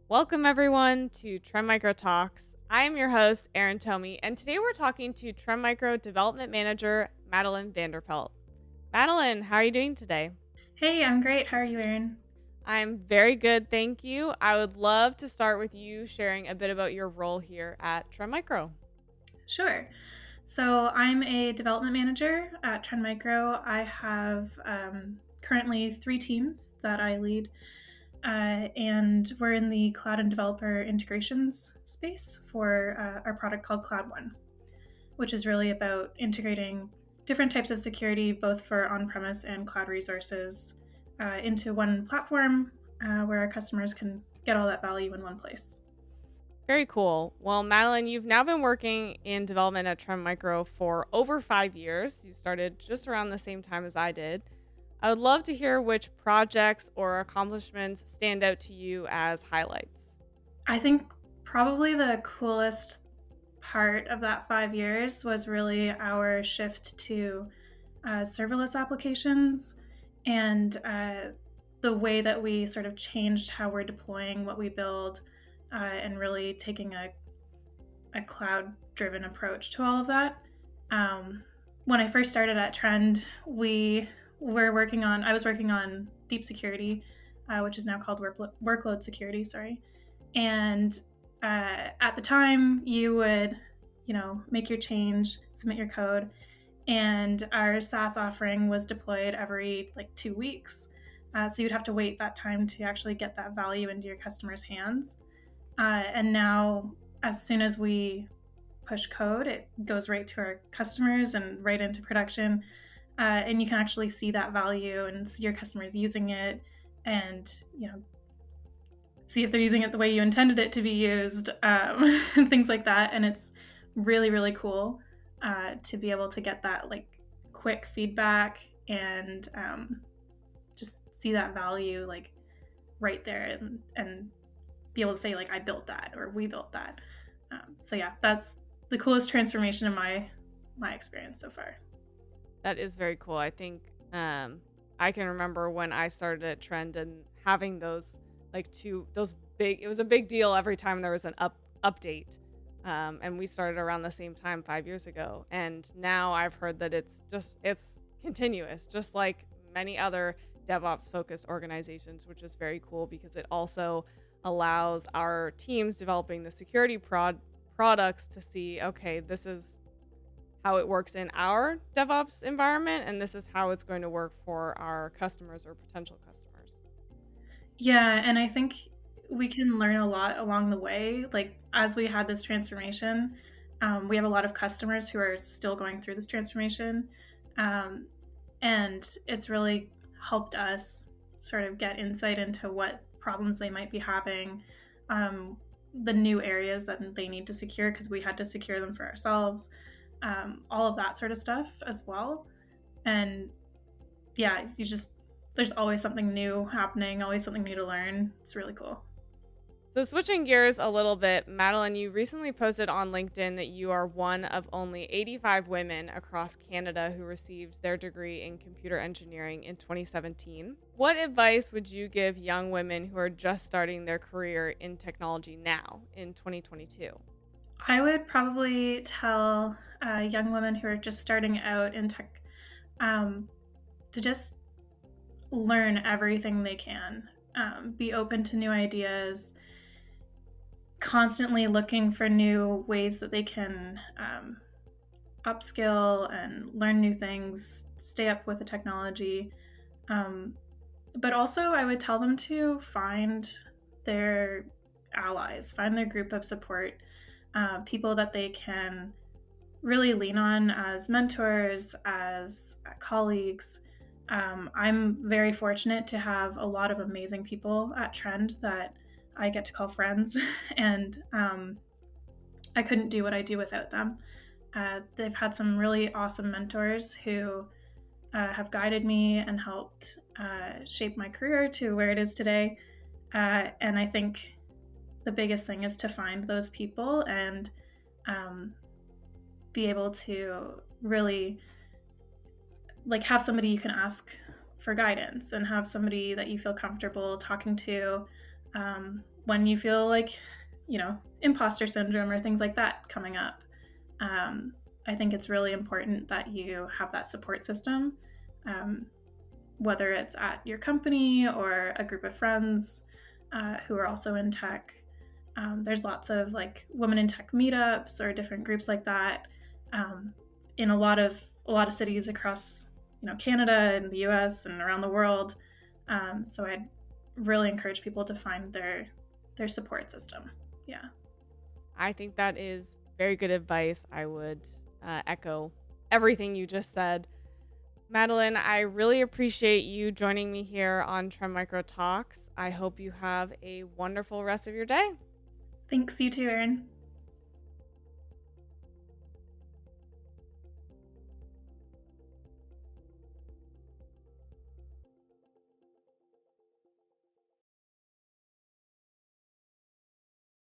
Welcome everyone to Trend Micro Talks. I am your host, Erin Tomie, and today we're talking to Trend Micro Development Manager, Madeline Van Der Paelt. Madeline, how are you doing today? Hey, I'm great. How are you, Erin? I'm very good, thank you. I would love to start with you sharing a bit about your role here at Trend Micro. Sure. So I'm a development manager at Trend Micro. I have currently 3 teams that I lead, and we're in the cloud and developer integrations space for our product called Cloud One, which is really about integrating different types of security, both for on-premise and cloud resources, into one platform where our customers can get all that value in one place. Very cool. Well, Madeline, you've now been working in development at Trend Micro for over 5 years. You started just around the same time as I did. I would love to hear which projects or accomplishments stand out to you as highlights. I think probably the coolest part of that 5 years was really our shift to serverless applications and the way that we sort of changed how we're deploying what we build and really taking a cloud driven approach to all of that. When I first started at Trend, I was working on deep security, which is now called workload security, sorry. And at the time, you would, make your change, submit your code, and our SaaS offering was deployed every like 2 weeks. So you'd have to wait that time to actually get that value into your customers' hands. And now, as soon as we push code, it goes right to our customers and right into production. And you can actually see that value and see your customers using it, and see if they're using it the way you intended it to be used, and things like that. And it's really, really cool to be able to get that like quick feedback and just see that value like right there and be able to say like I built that or we built that. So yeah, that's the coolest transformation in my experience so far. That is very cool. I think I can remember when I started at Trend and having those those big. It was a big deal every time there was an update. And we started around the same time 5 years ago. And now I've heard that it's continuous, just like many other DevOps focused organizations, which is very cool because it also allows our teams developing the security products to see, okay, this is how it works in our DevOps environment, and this is how it's going to work for our customers or potential customers. Yeah, and I think we can learn a lot along the way. Like as we had this transformation, we have a lot of customers who are still going through this transformation, um, and it's really helped us sort of get insight into what problems they might be having, um, the new areas that they need to secure because we had to secure them for ourselves, all of that sort of stuff as well. And yeah, there's always something new happening, always something new to learn. It's really cool. So, switching gears a little bit, Madeline, you recently posted on LinkedIn that you are one of only 85 women across Canada who received their degree in computer engineering in 2017. What advice would you give young women who are just starting their career in technology now in 2022? I would probably tell young women who are just starting out in tech um, to just learn everything they can, be open to new ideas, constantly looking for new ways that they can upskill and learn new things, stay up with the technology. Um, but also, I would tell them to find their allies, find their group of support, people that they can really lean on as mentors, as colleagues. I'm very fortunate to have a lot of amazing people at Trend that I get to call friends, and I couldn't do what I do without them. They've had some really awesome mentors who have guided me and helped shape my career to where it is today. And I think the biggest thing is to find those people and um, be able to really like have somebody you can ask for guidance and have somebody that you feel comfortable talking to, when you feel like, imposter syndrome or things like that coming up. I think it's really important that you have that support system, whether it's at your company or a group of friends who are also in tech. There's lots of like women in tech meetups or different groups like that in a lot of cities across Canada and the U.S. and around the world. So I'd really encourage people to find their support system. Yeah. I think that is very good advice. I would echo everything you just said. Madeline, I really appreciate you joining me here on Trend Micro Talks. I hope you have a wonderful rest of your day. Thanks, you too, Erin.